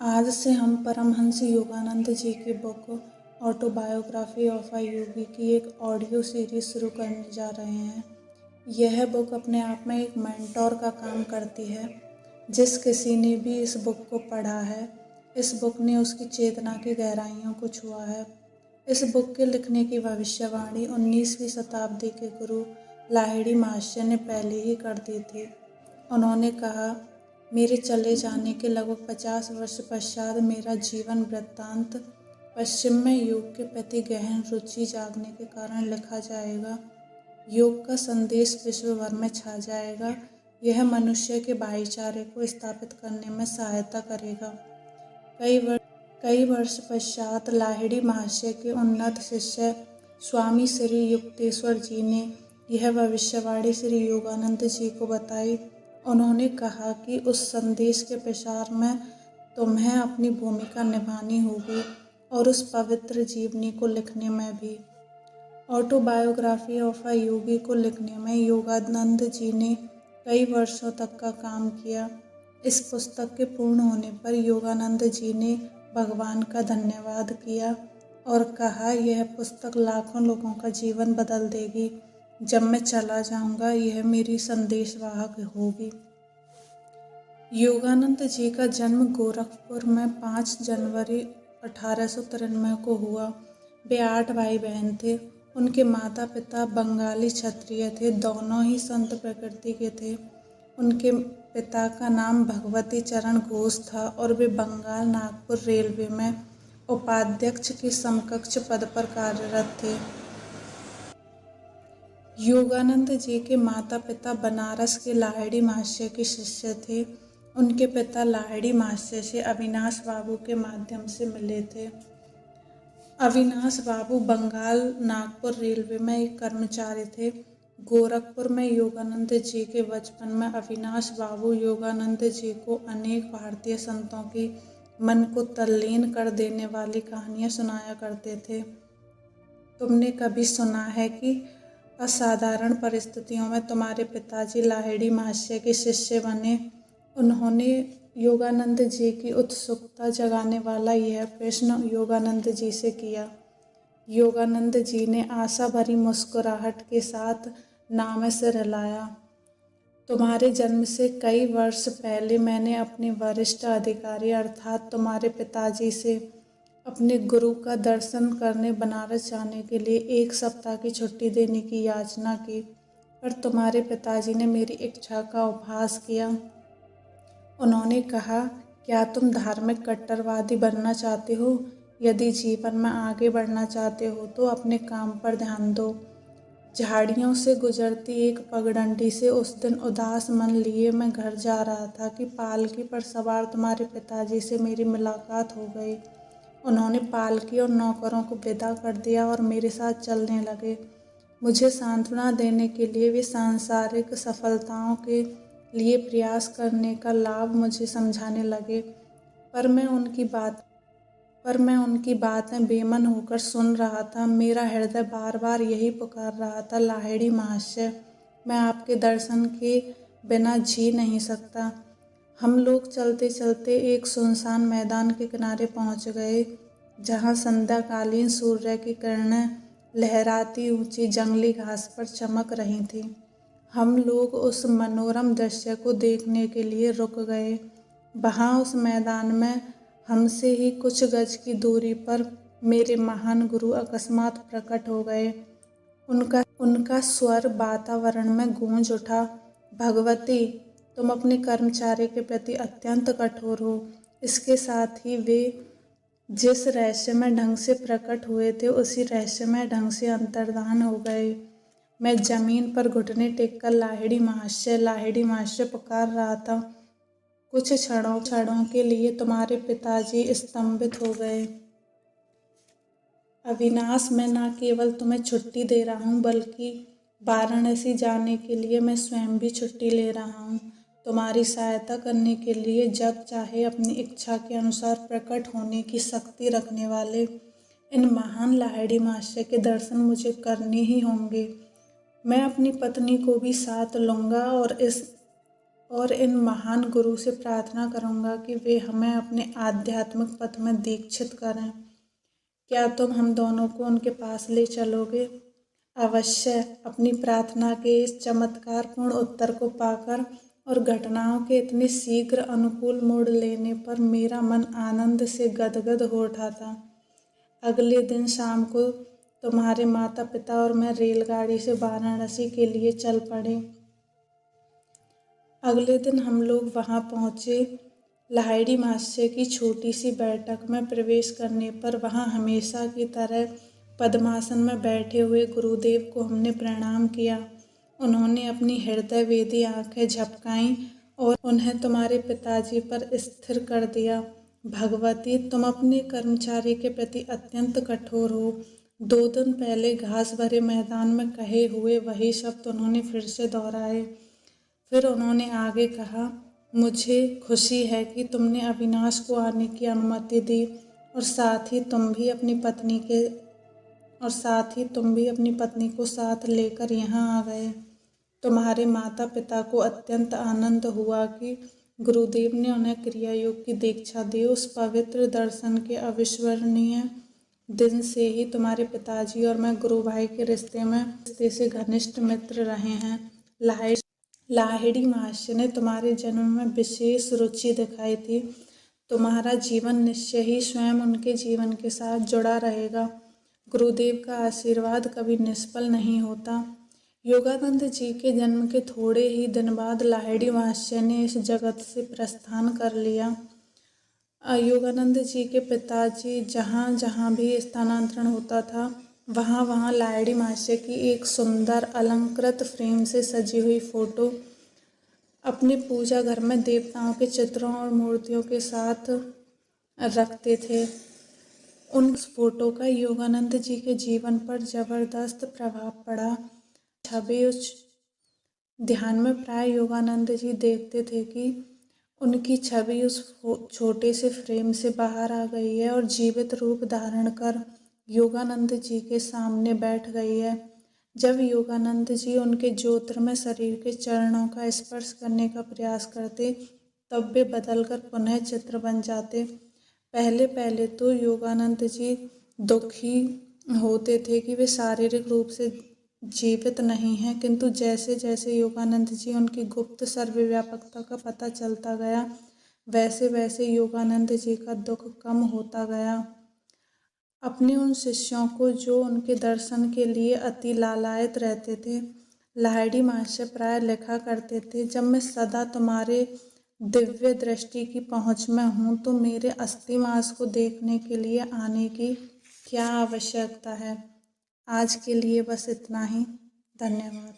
आज से हम परमहंस योगानंद जी की बुक ऑटोबायोग्राफी ऑफ अ योगी की एक ऑडियो सीरीज शुरू करने जा रहे हैं। यह बुक अपने आप में एक मेंटोर का काम करती है। जिस किसी ने भी इस बुक को पढ़ा है, इस बुक ने उसकी चेतना की गहराइयों को छुआ है। इस बुक के लिखने की भविष्यवाणी 19वीं शताब्दी के गुरु लाहिड़ी महाशय ने पहले ही कर दी थी। उन्होंने कहा, मेरे चले जाने के लगभग 50 वर्ष पश्चात मेरा जीवन वृत्तांत पश्चिम में योग के प्रति गहन रुचि जागने के कारण लिखा जाएगा। योग का संदेश विश्व भर में छा जाएगा। यह मनुष्य के भाईचारे को स्थापित करने में सहायता करेगा। कई वर्ष पश्चात लाहिड़ी महाशय के उन्नत शिष्य स्वामी श्री युक्तेश्वर जी ने यह भविष्यवाणी श्री योगानंद जी को बताई। उन्होंने कहा कि उस संदेश के प्रसार में तुम्हें अपनी भूमिका निभानी होगी और उस पवित्र जीवनी को लिखने में भी। ऑटोबायोग्राफी ऑफ अ योगी को लिखने में योगानंद जी ने कई वर्षों तक का काम किया। इस पुस्तक के पूर्ण होने पर योगानंद जी ने भगवान का धन्यवाद किया और कहा, यह पुस्तक लाखों लोगों का जीवन बदल देगी। जब मैं चला जाऊंगा, यह मेरी संदेशवाहक होगी। योगानंद जी का जन्म गोरखपुर में 5 जनवरी 1893 को हुआ। वे 8 भाई बहन थे। उनके माता पिता बंगाली क्षत्रिय थे। दोनों ही संत प्रकृति के थे। उनके पिता का नाम भगवती चरण घोष था और वे बंगाल नागपुर रेलवे में उपाध्यक्ष के समकक्ष पद पर कार्यरत थे। योगानंद जी के माता पिता बनारस के लाहिड़ी महाशय के शिष्य थे। उनके पिता लाहिड़ी महाशय से अविनाश बाबू के माध्यम से मिले थे। अविनाश बाबू बंगाल नागपुर रेलवे में एक कर्मचारी थे। गोरखपुर में योगानंद जी के बचपन में अविनाश बाबू योगानंद जी को अनेक भारतीय संतों की मन को तल्लीन कर देने वाली कहानियाँ सुनाया करते थे। तुमने कभी सुना है कि असाधारण परिस्थितियों में तुम्हारे पिताजी लाहिड़ी महाशय के शिष्य बने? उन्होंने योगानंद जी की उत्सुकता जगाने वाला यह प्रश्न योगानंद जी से किया। योगानंद जी ने आशा भरी मुस्कुराहट के साथ नाम में सिर हिलाया। तुम्हारे जन्म से कई वर्ष पहले मैंने अपने वरिष्ठ अधिकारी अर्थात तुम्हारे पिताजी से अपने गुरु का दर्शन करने बनारस जाने के लिए 1 सप्ताह की छुट्टी देने की याचना की, पर तुम्हारे पिताजी ने मेरी इच्छा का उपहास किया। उन्होंने कहा, क्या तुम धार्मिक कट्टरवादी बनना चाहते हो? यदि जीवन में आगे बढ़ना चाहते हो तो अपने काम पर ध्यान दो। झाड़ियों से गुजरती एक पगडंडी से उस दिन उदास मन लिए मैं घर जा रहा था कि पालकी पर सवार तुम्हारे पिताजी से मेरी मुलाकात हो गई। उन्होंने पालकी और नौकरों को विदा कर दिया और मेरे साथ चलने लगे। मुझे सांत्वना देने के लिए वे सांसारिक सफलताओं के लिए प्रयास करने का लाभ मुझे समझाने लगे, पर मैं उनकी बातें बेमन होकर सुन रहा था। मेरा हृदय बार बार यही पुकार रहा था, लाहिड़ी महाशय, मैं आपके दर्शन के बिना जी नहीं सकता। हम लोग चलते चलते एक सुनसान मैदान के किनारे पहुंच गए, जहां संध्याकालीन सूर्य की किरणें लहराती ऊंची जंगली घास पर चमक रही थीं। हम लोग उस मनोरम दृश्य को देखने के लिए रुक गए। वहां उस मैदान में हमसे ही कुछ गज की दूरी पर मेरे महान गुरु अकस्मात प्रकट हो गए। उनका स्वर वातावरण में गूंज उठा, भगवती, तुम अपने कर्मचारी के प्रति अत्यंत कठोर हो। इसके साथ ही वे जिस रहस्यमय ढंग से प्रकट हुए थे, उसी रहस्यमय ढंग से अंतर्धान हो गए। मैं जमीन पर घुटने टेककर लाहिड़ी महाशय पुकार रहा था। कुछ क्षणों के लिए तुम्हारे पिताजी स्तंभित हो गए। अविनाश, मैं न केवल तुम्हें छुट्टी दे रहा हूँ, बल्कि वाराणसी जाने के लिए मैं स्वयं भी छुट्टी ले रहा हूँ। तुम्हारी सहायता करने के लिए जब चाहे अपनी इच्छा के अनुसार प्रकट होने की शक्ति रखने वाले इन महान लाहिड़ी महाशय के दर्शन मुझे करने ही होंगे। मैं अपनी पत्नी को भी साथ लूँगा और इस और इन महान गुरु से प्रार्थना करूँगा कि वे हमें अपने आध्यात्मिक पथ में दीक्षित करें। क्या तुम हम दोनों को उनके पास ले चलोगे? अवश्य। अपनी प्रार्थना के इस चमत्कारपूर्ण उत्तर को पाकर और घटनाओं के इतने शीघ्र अनुकूल मोड़ लेने पर मेरा मन आनंद से गदगद हो उठा था। अगले दिन शाम को तुम्हारे माता पिता और मैं रेलगाड़ी से वाराणसी के लिए चल पड़े। अगले दिन हम लोग वहां पहुंचे। लाहिड़ी महाशय की छोटी सी बैठक में प्रवेश करने पर वहां हमेशा की तरह पद्मासन में बैठे हुए गुरुदेव को हमने प्रणाम किया। उन्होंने अपनी हृदय वेदी आंखें झपकाईं और उन्हें तुम्हारे पिताजी पर स्थिर कर दिया। भगवती, तुम अपने कर्मचारी के प्रति अत्यंत कठोर हो। 2 दिन पहले घास भरे मैदान में कहे हुए वही शब्द उन्होंने फिर से दोहराए। फिर उन्होंने आगे कहा, मुझे खुशी है कि तुमने अविनाश को आने की अनुमति दी और साथ ही तुम भी अपनी पत्नी को साथ लेकर यहाँ आ गए। तुम्हारे माता पिता को अत्यंत आनंद हुआ कि गुरुदेव ने उन्हें क्रिया योग की दीक्षा दी। उस पवित्र दर्शन के अविस्मरणीय दिन से ही तुम्हारे पिताजी और मैं गुरु भाई के रिश्ते से घनिष्ठ मित्र रहे हैं। लाहिड़ी महाशय ने तुम्हारे जन्म में विशेष रुचि दिखाई थी। तुम्हारा जीवन निश्चय ही स्वयं उनके जीवन के साथ जुड़ा रहेगा। गुरुदेव का आशीर्वाद कभी निष्फल नहीं होता। योगानंद जी के जन्म के थोड़े ही दिन बाद लाहिड़ी महाशय ने इस जगत से प्रस्थान कर लिया। योगानंद जी के पिताजी जहाँ जहाँ भी स्थानांतरण होता था, वहाँ वहाँ लाहिड़ी महाशय की एक सुंदर अलंकृत फ्रेम से सजी हुई फोटो अपने पूजा घर में देवताओं के चित्रों और मूर्तियों के साथ रखते थे। उन फोटो का योगानंद जी के जीवन पर जबरदस्त प्रभाव पड़ा। छवि उस ध्यान में प्राय योगानंद जी देखते थे कि उनकी छवि उस छोटे से फ्रेम से बाहर आ गई है और जीवित रूप धारण कर योगानंद जी के सामने बैठ गई है। जब योगानंद जी उनके ज्योतिर्मय शरीर के चरणों का स्पर्श करने का प्रयास करते, तब वे बदलकर पुनः चित्र बन जाते। पहले पहले तो योगानंद जी दुखी होते थे कि वे शारीरिक रूप से जीवित नहीं हैं, किंतु जैसे जैसे योगानंद जी उनकी गुप्त सर्वव्यापकता का पता चलता गया, वैसे वैसे योगानंद जी का दुख कम होता गया। अपने उन शिष्यों को जो उनके दर्शन के लिए अति लालायित रहते थे, लाहिड़ी महाशय प्राय लिखा करते थे, जब मैं सदा तुम्हारे दिव्य दृष्टि की पहुँच में हूँ तो मेरे अस्थि मांस को देखने के लिए आने की क्या आवश्यकता है। आज के लिए बस इतना ही। धन्यवाद।